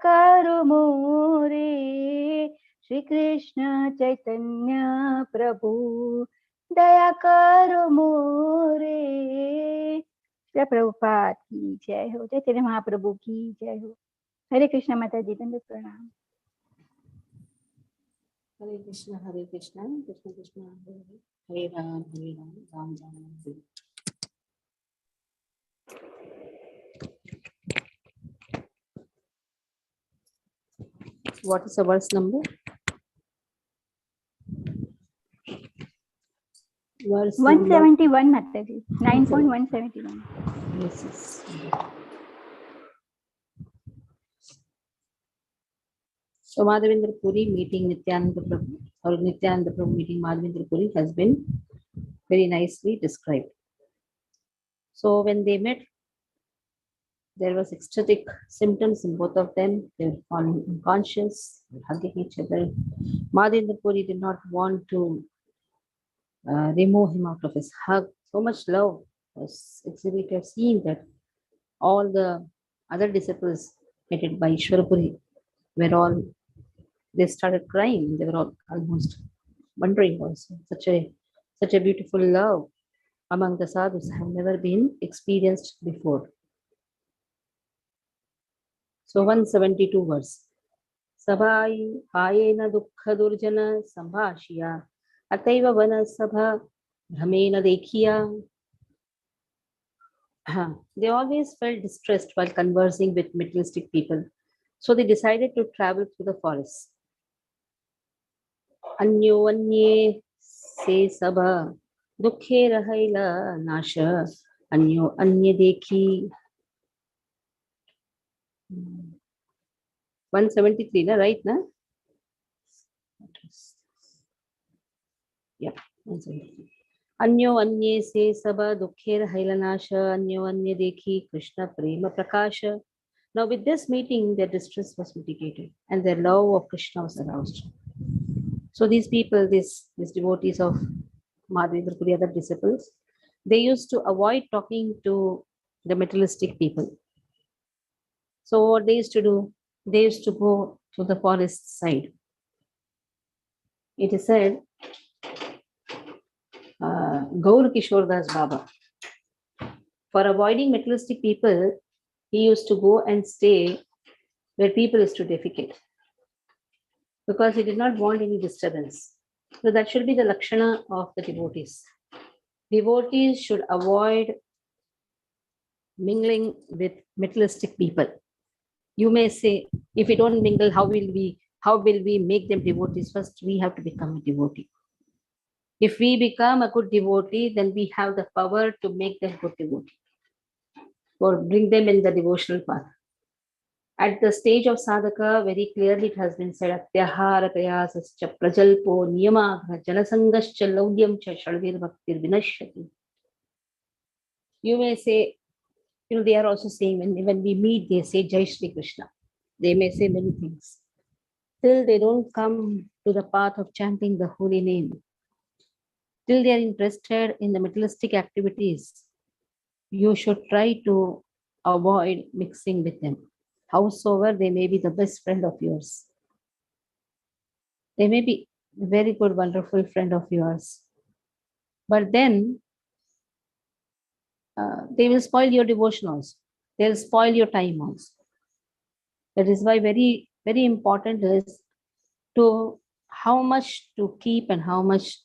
karo more. Shri Krishna Chaitanya Prabhu, daya karo more. Shri Prabhupada ki jai ho, Chaitanya Mahaprabhu ki jai ho. Hare Krishna Mataji, Dandavat Pranam. Hare Krishna, Krishna Krishna, Hare Ram, Ram Ram, Hare. What is the verse number? Verse 171 Mataji, 9.171. Yes. So Madhavendra Puri meeting Nityananda Prabhu, or Nityananda Prabhu meeting Madhavendra Puri has been very nicely described. So when they met, there was ecstatic symptoms in both of them. They were falling unconscious, hugging each other. Madhavendra Puri did not want to remove him out of his hug. So much love was exhibited, seeing that all the other disciples headed by Ishwarapuri were all, they started crying. They were all almost wondering also. Such a beautiful love among the sadhus have never been experienced before. So 172 verse. Sabhai ayena dukkha durjana sambhashya ataiva vana sabha bhramena dekhiya. They always felt distressed while conversing with materialistic people. So they decided to travel through the forest. Anyo anye se sabha dukhe rahaila nasha anyo anye dekhi. 173, na, right? Na? Yeah, 173. Anyo anye se sabha dukhe rahaila nasha anyo anye dekhi Krishna prema prakasha. Now with this meeting, their distress was mitigated and their love of Krishna was aroused. So these people, these devotees of Madhavendra Puri, other disciples, they used to avoid talking to the materialistic people. So what they used to do, they used to go to the forest side. It is said, Gaur Kishore Das Baba, for avoiding materialistic people, he used to go and stay where people used to defecate, because he did not want any disturbance. So that should be the lakshana of the devotees. Devotees should avoid mingling with materialistic people. You may say, if we don't mingle, how will we make them devotees? First, we have to become a devotee. If we become a good devotee, then we have the power to make them good devotee or bring them in the devotional path. At the stage of sadhaka, very clearly it has been said, Atyahara prayasascha prajalpo niyamagra janasangascha laudyam cha shalvir bhaktir vinashyati. You may say, they are also saying, when we meet, they say Jai Shri Krishna. They may say many things. Till they don't come to the path of chanting the holy name, till they are interested in the materialistic activities, you should try to avoid mixing with them. Howsoever they may be the best friend of yours. They may be a very good, wonderful friend of yours. But then they will spoil your devotion also. They will spoil your time also. That is why very, very important is to how much to keep and how much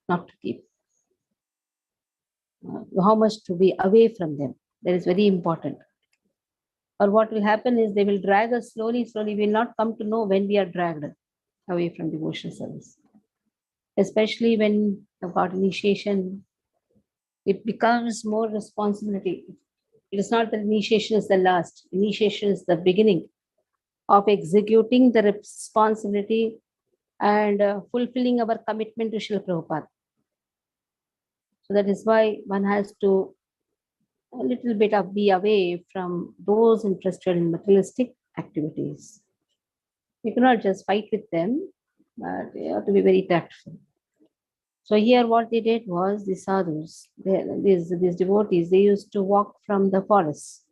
not to keep. How much to be away from them. That is very important. Or what will happen is they will drag us slowly. We will not come to know when we are dragged away from devotional service. Especially when about initiation, it becomes more responsibility. It is not that initiation is the last. Initiation is the beginning of executing the responsibility and fulfilling our commitment to Srila Prabhupada. So that is why one has to a little bit be away from those interested in materialistic activities. You cannot just fight with them, but you have to be very tactful. So here what they did was, the sadhus, these devotees, they used to walk from the forest.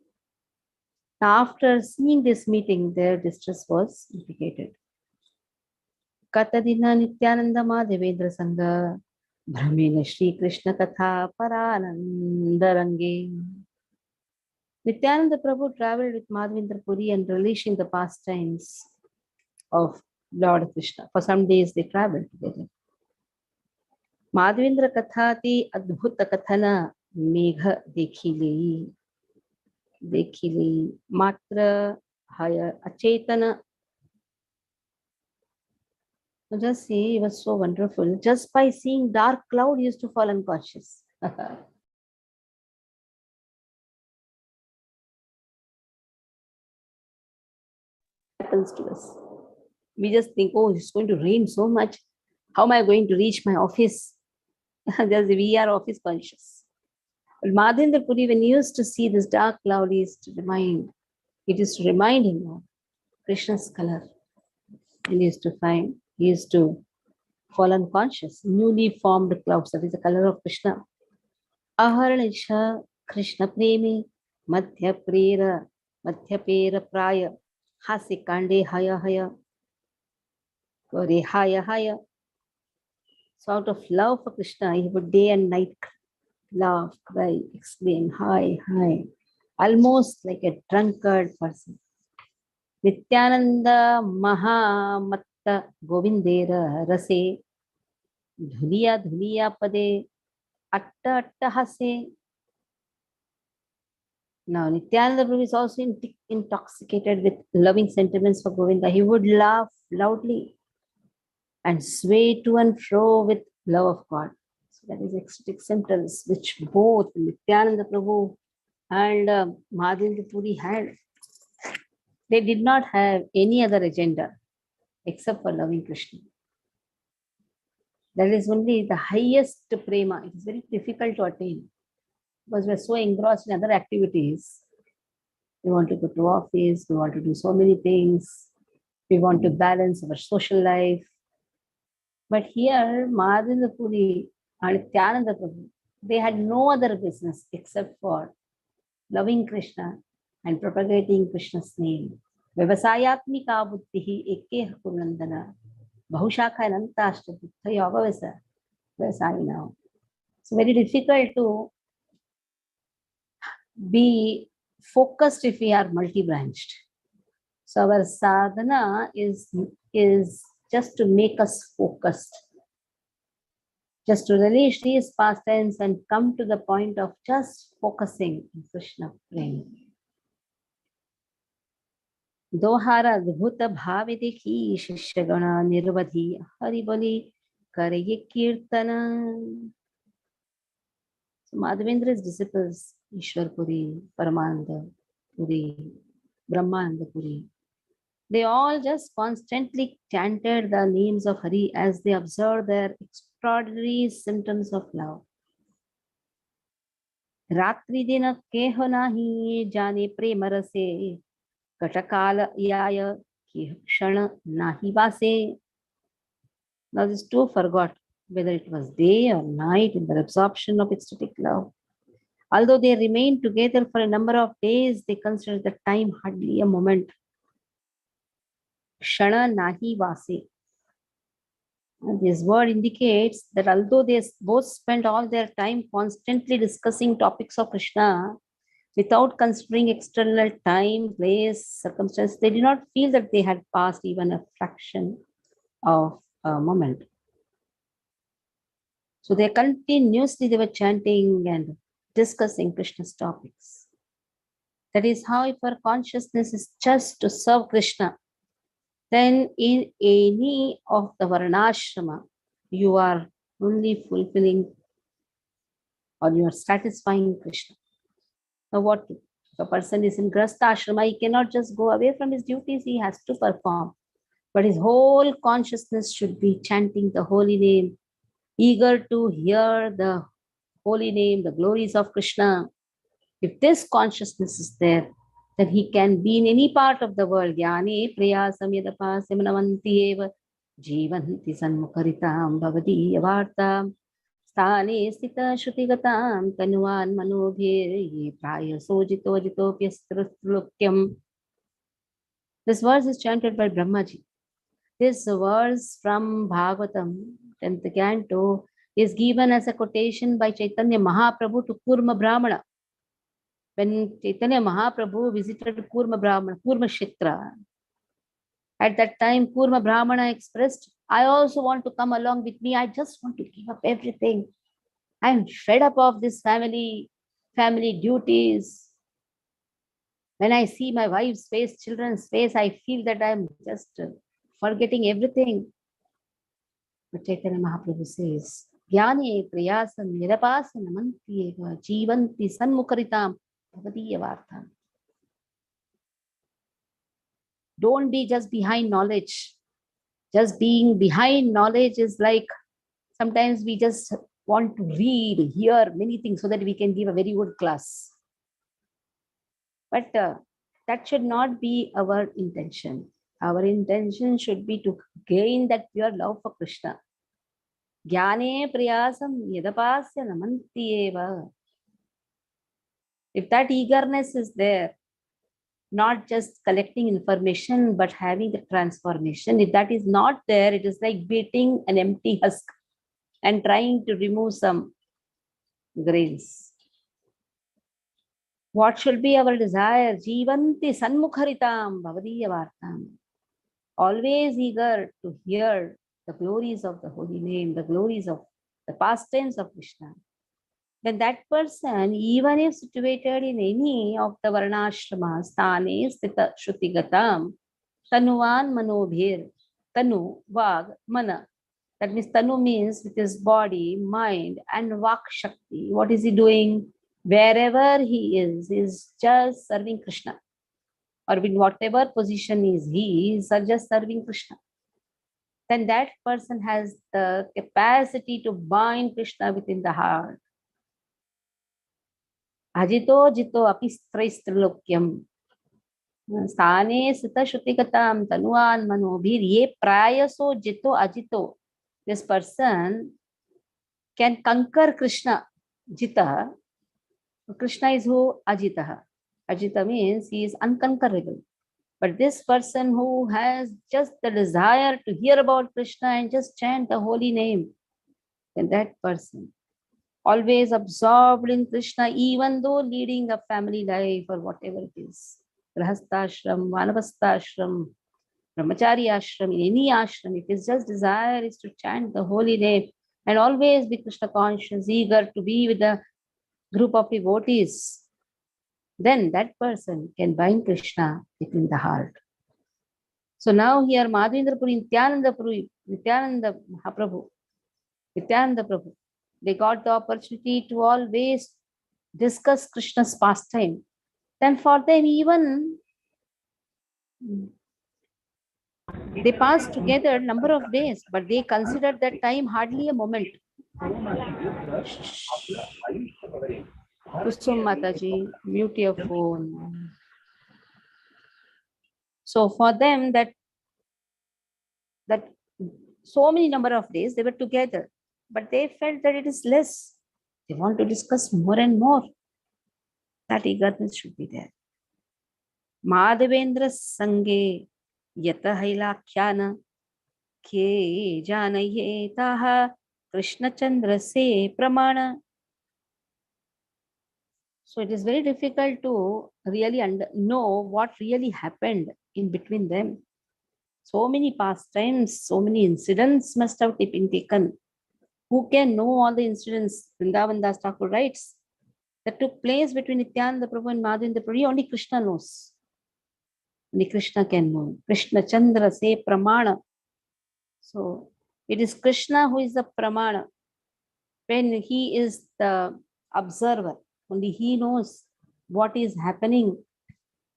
After seeing this meeting, their distress was mitigated. Katadina Nityananda Madhavendra Sangha Brahmina Shri Krishna Katha Paranandarange. Nityananda Prabhu traveled with Madhavendra Puri and relishing the pastimes of Lord Krishna. For some days they traveled together. Madhavendra Kathati Adbhuta Kathana Megha Dekhili Matra Haya Achetana. Just see, it was so wonderful. Just by seeing dark cloud, he used to fall unconscious. Happens to us. We just think, oh, it's going to rain so much. How am I going to reach my office? We are office conscious. But Madhavendra Puri, when he used to see this dark cloud, he used to remind him of Krishna's color. And he used to fall unconscious. Newly formed clouds, that is the color of Krishna. Aharnisha Krishna Premi Madhya Pera Praya Hasi Kande Haya Haya Kore Haya Haya. So out of love for Krishna, he would day and night laugh, cry, exclaim, hi, hi, almost like a drunkard person. Nityananda Mahamatta Govindera Rase Dhuniya Pade Atta Atta Hase. Now, Nityananda Prabhu is also intoxicated with loving sentiments for Govinda. He would laugh loudly and sway to and fro with love of God. So that is ecstatic symptoms which both Nityananda Prabhu and Madhavendra Puri had. They did not have any other agenda except for loving Krishna. That is only the highest prema. It is very difficult to attain because we are so engrossed in other activities. We want to go to office, we want to do so many things, we want to balance our social life. But here, Madhavendra Puri and Nityananda Prabhu, they had no other business except for loving Krishna and propagating Krishna's name. Vyavasayatmika buddhihi ekeh purnandana bahushakha anantashta buddhayo avavasa vyavasayina. It's very difficult to be focused if we are multi-branched. So our sadhana is just to make us focused, just to release these pastimes and come to the point of just focusing on Krishna prema. Dohara adbhuta bhave dekhi shishyagana nirvadhi haribali karaye kirtana. So Madhavendra's disciples, Ishwar Puri, Paramananda Puri, Brahmananda Puri, they all just constantly chanted the names of Hari as they observed their extraordinary symptoms of love. Ratri dina keho nahi jane prema rase katakala yaya keho kshana nahi vase. Now these two forgot whether it was day or night in their absorption of ecstatic love. Although they remained together for a number of days, they considered the time hardly a moment. Kshana nahi vase. This word indicates that although they both spent all their time constantly discussing topics of Krishna, without considering external time, place, circumstance, they did not feel that they had passed even a fraction of a moment. So they were chanting and discussing Krishna's topics. That is how, if our consciousness is just to serve Krishna, then in any of the varnashrama, you are only fulfilling or you are satisfying Krishna. Now what? If a person is in Grasta ashrama, he cannot just go away from his duties, he has to perform. But his whole consciousness should be chanting the holy name, eager to hear the holy name, the glories of Krishna. If this consciousness is there, then he can be in any part of the world. Jnane priyasam yadapasyam namanti eva jivanti sanmukaritam bhavadiya vartam स्थाने स्थिता श्रुतिगतां तनुवान् मनोभिर्ये प्रायसो जितो जितोऽप्यस्त्रुलोक्यम्. This verse is chanted by Brahmaji. This verse from Bhagavatam, 10th canto, is given as a quotation by Chaitanya Mahaprabhu to Kurma Brahmana. When Chaitanya Mahaprabhu visited Kurma Brahmana, Kurma Kshetra, at that time Kurma Brahmana expressed, I also want to come along with me. I just want to give up everything. I'm fed up of this family duties. When I see my wife's face, children's face, I feel that I'm just forgetting everything. But Chaitanya Mahaprabhu says, Jnane priyasam nirapasya namanti eva jivanti sanmukaritam bhavadiyavartam. Don't be just behind knowledge. Just being behind knowledge is like sometimes we just want to read, hear many things so that we can give a very good class. But that should not be our intention. Our intention should be to gain that pure love for Krishna. Jnane priyasam yadapasya namanti eva. If that eagerness is there, not just collecting information, but having the transformation, if that is not there, it is like beating an empty husk and trying to remove some grains. What should be our desire? Jivanti sanmukharitam bhavadiyavartam. Always eager to hear the glories of the holy name, the glories of the pastimes of Krishna. Then that person, even if situated in any of the varnashramas, sthane sthita shrutigatam, tanuvan manobhir, tanu, vag, mana. That means tanu means with his body, mind, and vak shakti. What is he doing? Wherever he is just serving Krishna. Or in whatever position he is just serving Krishna. Then that person has the capacity to bind Krishna within the heart. Ajito jito apistraistrilokyam. Sthane sita shrutigatam tanuan manobhir ye prayaso jito ajito. This person can conquer Krishna. Jita. Krishna is who? Ajitaha. Ajita means he is unconquerable. But this person who has just the desire to hear about Krishna and just chant the holy name, then that person, always absorbed in Krishna, even though leading a family life or whatever it is, grahastashram, vanavastashram, brahmachari ashram, in any ashram, if his just desire is to chant the holy name and always be Krishna conscious, eager to be with a group of devotees, then that person can bind Krishna within the heart. So now here Madhavendra Puri, Nityananda Mahaprabhu, Nityananda Prabhu, they got the opportunity to always discuss Krishna's pastime. Then for them even they passed together a number of days, but they considered that time hardly a moment. Kusum Mataji, mute your phone. So for them that so many number of days they were together, but they felt that it is less. They want to discuss more and more. That eagerness should be there. Madhavendra Sange Yata Hailakhyana Ke Janaye Taha Krishna Chandra Se Pramana. So it is very difficult to really know what really happened in between them. So many pastimes, so many incidents must have been taken. Who can know all the incidents? Vrindavan Das Thakur writes that took place between Nityananda Prabhu and Madhavendra Prabhu. Only Krishna knows. Only Krishna can know. Krishna Chandra Se Pramana. So it is Krishna who is the Pramana. When he is the observer, only he knows what is happening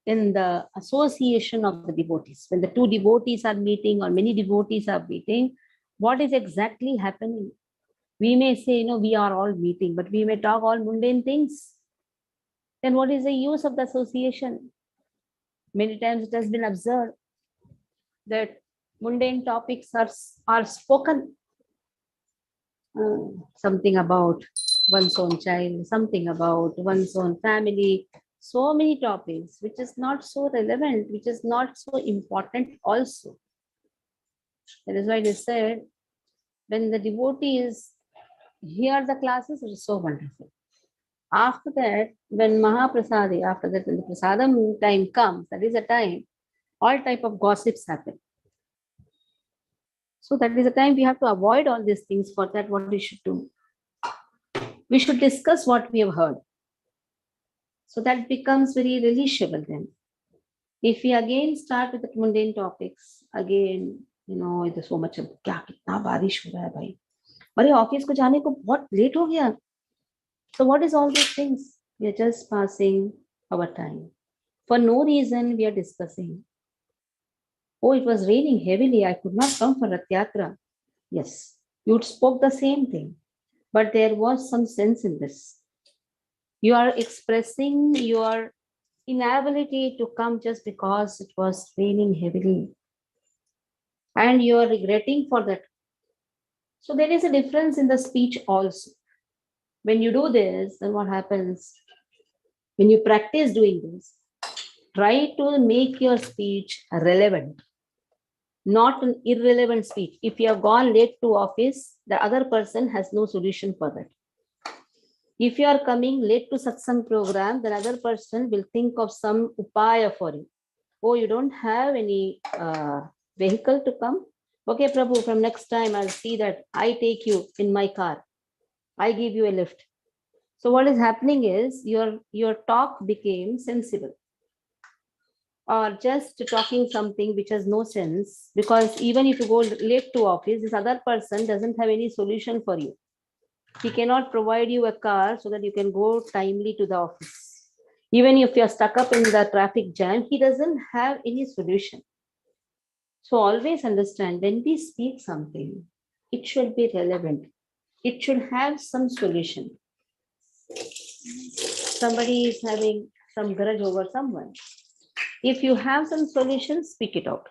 in the association of the devotees. When the two devotees are meeting or many devotees are meeting, what is exactly happening? We may say, we are all meeting, but we may talk all mundane things. Then what is the use of the association? Many times it has been observed that mundane topics are spoken. something about one's own child, something about one's own family, so many topics which is not so relevant, which is not so important also. That is why they said, when the devotees hear the classes, it is so wonderful. After that, when Mahaprasadi, after that, when the prasadam time comes, that is a time, all type of gossips happen. So that is a time we have to avoid all these things. For that, what we should do? We should discuss what we have heard. So that becomes very relishable then. If we again start with the mundane topics, again, it is so much of क्या कितना बारिश हो रहा है भाई, अरे office को जाने को बहुत लेट हो गया. So what is all these things? We are just passing our time. For no reason we are discussing. Oh, it was raining heavily. I could not come for Rath Yatra. Yes, you spoke the same thing, but there was some sense in this. You are expressing your inability to come just because it was raining heavily, and you are regretting for that. So there is a difference in the speech also. When you do this, then what happens? When you practice doing this, try to make your speech relevant, not an irrelevant speech. If you have gone late to office, the other person has no solution for that. If you are coming late to satsang program, the other person will think of some upaya for you. Oh, you don't have any vehicle to come? Okay, Prabhu, from next time I'll see that I take you in my car. I give you a lift. So what is happening is your talk became sensible. Or just talking something which has no sense, because even if you go late to office, this other person doesn't have any solution for you. He cannot provide you a car so that you can go timely to the office. Even if you're stuck up in the traffic jam, he doesn't have any solution. So always understand, when we speak something, it should be relevant. It should have some solution. Somebody is having some grudge over someone. If you have some solutions, speak it out.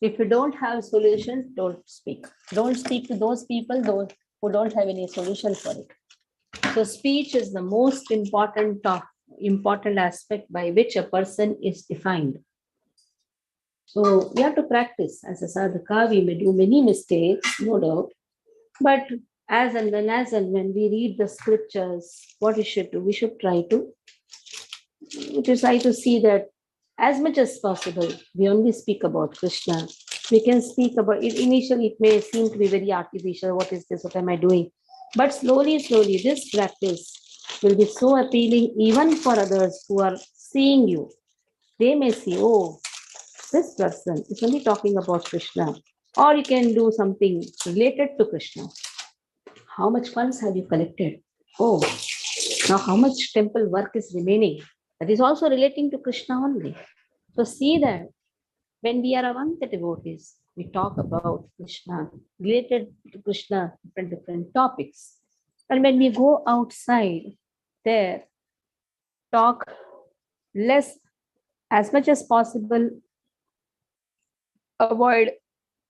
If you don't have solutions, don't speak. Don't speak to those people who don't have any solution for it. So speech is the most important aspect by which a person is defined. So we have to practice. As a sadhaka, we may do many mistakes, no doubt. But as and when we read the scriptures, what we should do? We should try to see that as much as possible, we only speak about Krishna. We can speak about it. Initially, it may seem to be very artificial. What is this? What am I doing? But slowly, this practice will be so appealing even for others who are seeing you. They may see, oh, this person is only talking about Krishna. Or you can do something related to Krishna. How much funds have you collected? Oh, now how much temple work is remaining? That is also relating to Krishna only. So see that when we are among the devotees, we talk about Krishna, related to Krishna, different topics. And when we go outside, there, talk less, as much as possible, avoid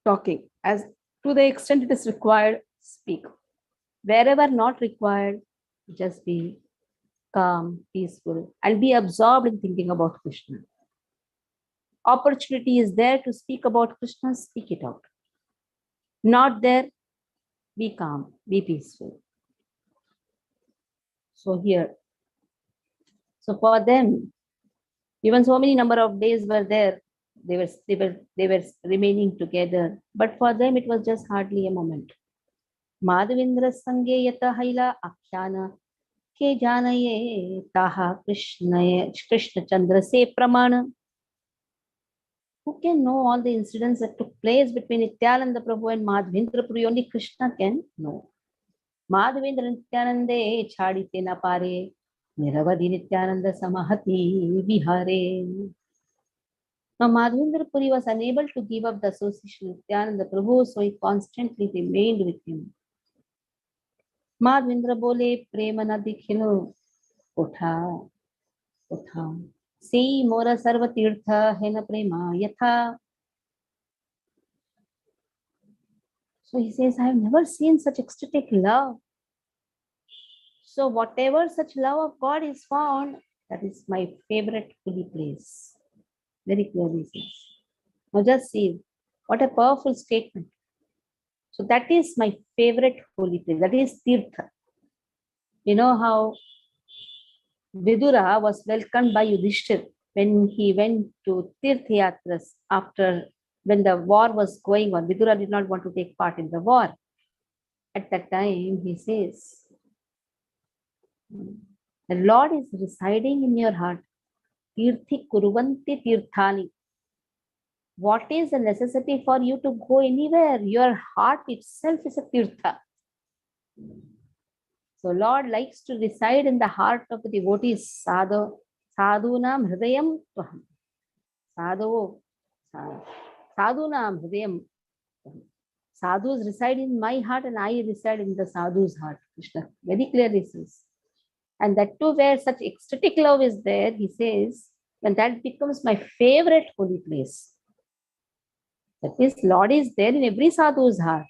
talking. As to the extent it is required, speak. Wherever not required, just be calm, peaceful, and be absorbed in thinking about Krishna. Opportunity is there to speak about Krishna, speak it out. Not there, be calm, be peaceful. So here, so for them, even so many number of days were there, they were remaining together. But for them, it was just hardly a moment. Madhavendra sange yata haila akhyana ke janaye taha Krishna Chandra se pramana. Who can know all the incidents that took place between Nityananda Prabhu and Madhavendra Puri? Only Krishna can know. Madhavendra Nityanande chadite na pare, niravadi Nityananda samahati vihare. Now Madhavendra Puri was unable to give up the association with Nityananda Prabhu, so he constantly remained with him. Madhavendra bole prema na dikhilo, utha, utha. See mora sarva tirtha hai na prema yatha. So he says, I have never seen such ecstatic love. So whatever such love of God is found, that is my favorite holy place. Very clearly says. Now just see, what a powerful statement. So that is my favorite holy place. That is Tirtha. You know how Vidura was welcomed by Yudhishthir when he went to Tirthayatras after when the war was going on. Vidura did not want to take part in the war. At that time, he says, the Lord is residing in your heart. Tirthi kuruvanti tirthani. What is the necessity for you to go anywhere? Your heart itself is a tirtha. So Lord likes to reside in the heart of the devotees. Sadhunam hridayam tvaham. Sadhunam hridayam tvaham. Sadhus reside in my heart and I reside in the sadhu's heart. Krishna very clearly says. And that too, where such ecstatic love is there, he says, when that becomes my favorite holy place. That means Lord is there in every sadhu's heart.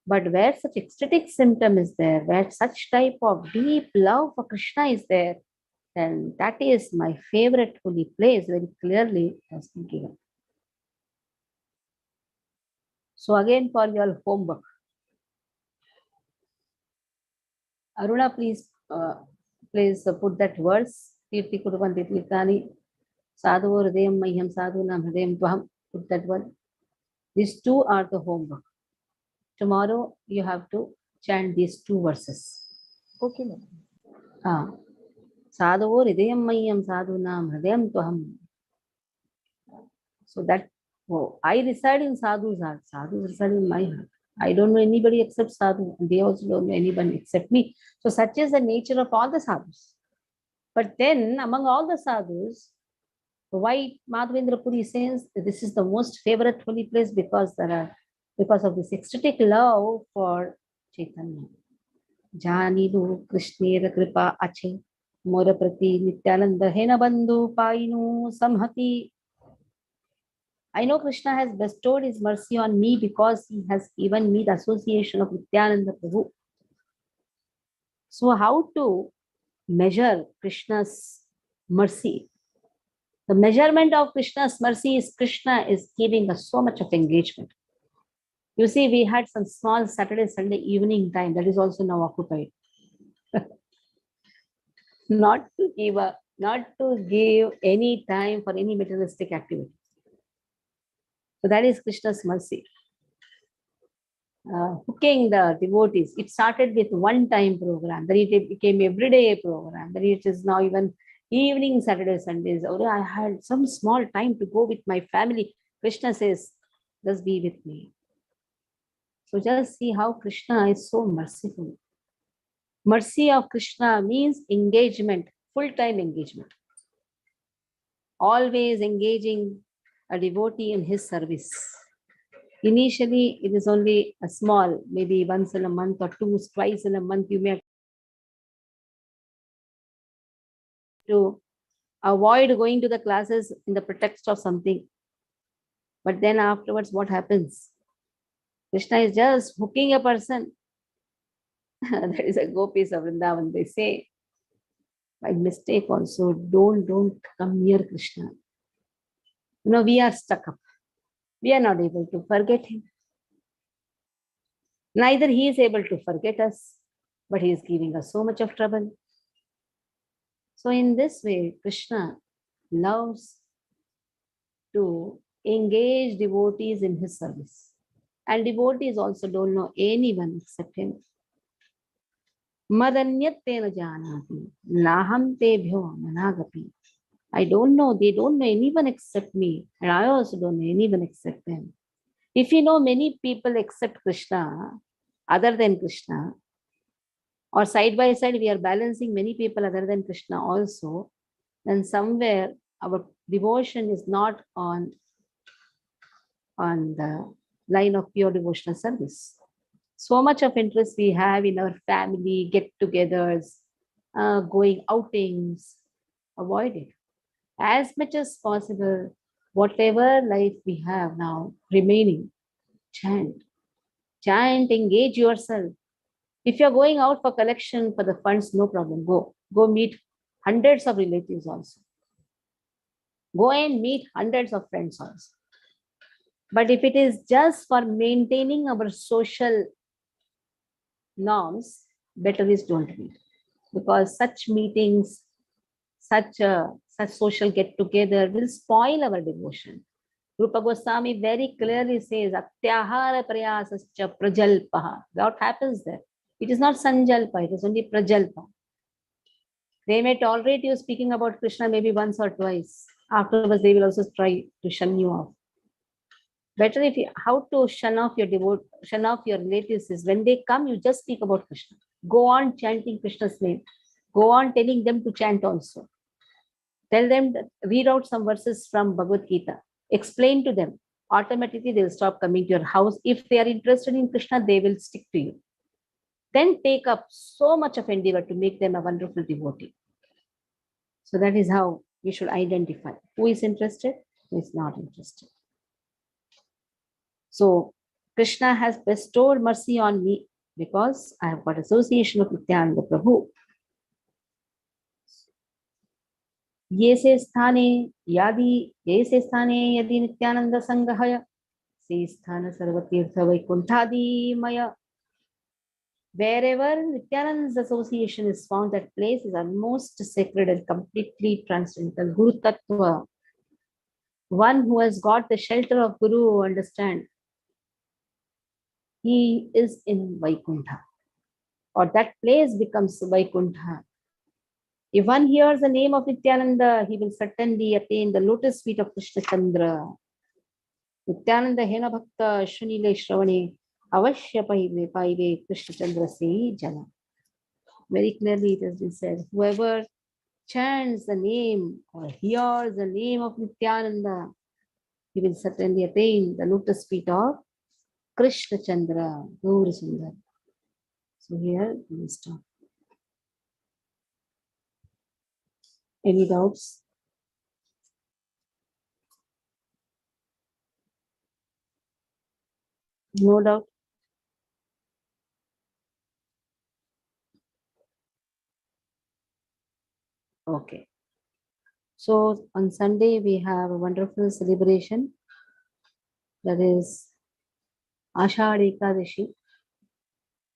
But where such ecstatic symptom is there, where such type of deep love for Krishna is there, then that is my favorite holy place, very clearly has been given. So again for your homework. Aruna, please put that verse. Tirthi Kuruvanti Tirthani Sadhu Hridayam Mahyam Sadhunam Hridayam Tvaham. Put that one. These two are the homework. Tomorrow you have to chant these two verses. Okay, madam. Sadhu Hridayam Mahyam Sadhunam Hridayam Tvaham. So that I reside in Sadhu's heart. Sadhu reside in my heart. I don't know anybody except Sadhu. And they also don't know anyone except me. So such is the nature of all the sadhus. But then among all the sadhus, why Madhavendra Puri says this is the most favorite holy place because of this ecstatic love for Chaitanya. Janilu Krishnera Kripa Ache Mora Prati Nityananda Hena Bandhu Painu Samhati. I know Krishna has bestowed his mercy on me because he has given me the association of Nityananda Prabhu. So how to measure Krishna's mercy? The measurement of Krishna's mercy is Krishna is giving us so much of engagement. You see, we had some small Saturday, Sunday evening time that is also now occupied. Not to give any time for any materialistic activity. So that is Krishna's mercy. Hooking the devotees. It started with one-time program, then it became everyday program, then it is now even evening Saturday, Sundays. Or I had some small time to go with my family. Krishna says, just be with me. So just see how Krishna is so merciful. Mercy of Krishna means engagement, full-time engagement. Always engaging a devotee in his service. Initially, it is only a small, maybe once in a month or twice in a month, you may have to avoid going to the classes in the pretext of something. But then afterwards, what happens? Krishna is just hooking a person. That is a gopis of Vrindavan. They say, by mistake also, don't come near Krishna. We are stuck up. We are not able to forget him. Neither he is able to forget us, but he is giving us so much of trouble. So in this way, Krishna loves to engage devotees in his service. And devotees also don't know anyone except him. Madanyattena janati, naham tebhyo managapi. I don't know, they don't know anyone except me, and I also don't know anyone except them. If you know many people except Krishna, other than Krishna, or side by side we are balancing many people other than Krishna also, then somewhere our devotion is not on the line of pure devotional service. So much of interest we have in our family, get-togethers, going outings, avoid it. As much as possible, whatever life we have now remaining, chant. chant, engage yourself. If you're going out for collection for the funds, no problem. Go meet hundreds of relatives also. Go and meet hundreds of friends also. But if it is just for maintaining our social norms, better is don't meet. Because such meetings, such social get-together will spoil our devotion. Rupa Goswami very clearly says, Atyahara prayasascha prajalpaha. What happens there? It is not sanjalpa, it is only prajalpa. They may tolerate you speaking about Krishna maybe once or twice. Afterwards, they will also try to shun you off. Better if you, how to shun off your relatives is when they come, you just speak about Krishna. Go on chanting Krishna's name. Go on telling them to chant also. Tell them, read out some verses from Bhagavad Gita. Explain to them. Automatically, they will stop coming to your house. If they are interested in Krishna, they will stick to you. Then take up so much of endeavor to make them a wonderful devotee. So that is how we should identify who is interested, who is not interested. So Krishna has bestowed mercy on me because I have got association of Nityananda Prabhu. Yese sthane yadi Nityananda Sangahaya se sthana sarvatirtha vaikuntadi maya. Wherever Nityananda's association is found, that place is almost sacred and completely transcendental. Guru Tattva. One who has got the shelter of Guru, understand, he is in Vaikuntha, or that place becomes Vaikuntha. If one hears the name of Nityananda, he will certainly attain the lotus feet of Krishna Chandra. Nityananda Hena Bhakta Shunile Shravane Avashya Paive Krishna Chandra Se Jana. Very clearly it has been said, whoever chants the name or hears the name of Nityananda, he will certainly attain the lotus feet of Krishna Chandra, Gaur Sundar. So here we will stop. Any doubts? No doubt. Okay. So on Sunday we have a wonderful celebration, that is Ashadha Ekadashi.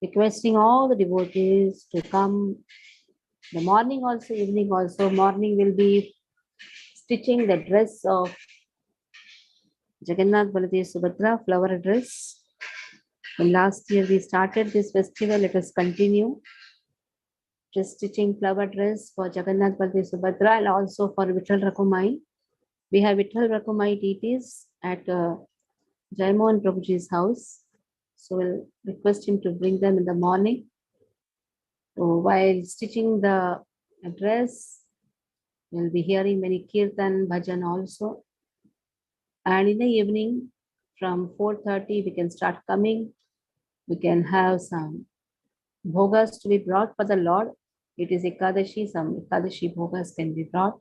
Requesting all the devotees to come the morning also, evening also. Morning will be stitching the dress of Jagannath Baladev Subhadra, flower dress. And last year we started this festival, let us continue. Just stitching flower dress for Jagannath Baladev Subhadra and also for Vitthal Rakumai. We have Vitthal Rakumai deities at Jaimohan Prabhuji's house. So we'll request him to bring them in the morning. So while stitching the dress, we'll be hearing many kirtan, bhajan also. And in the evening, from 4:30, we can start coming. We can have some bhogas to be brought for the Lord. It is Ekadashi, some Ekadashi bhogas can be brought.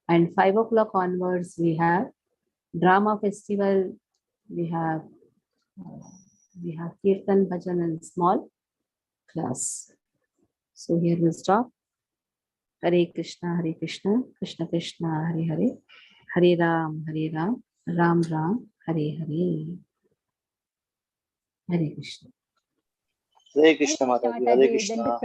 And 5 o'clock onwards, we have drama festival. We have kirtan, bhajan, and small class. So here we'll stop. Hare Krishna, Krishna Krishna, Hare Hare, Hare Ram, Ram Ram, Hare Hare. Hare Krishna. Hare Krishna Mataji, Hare Krishna.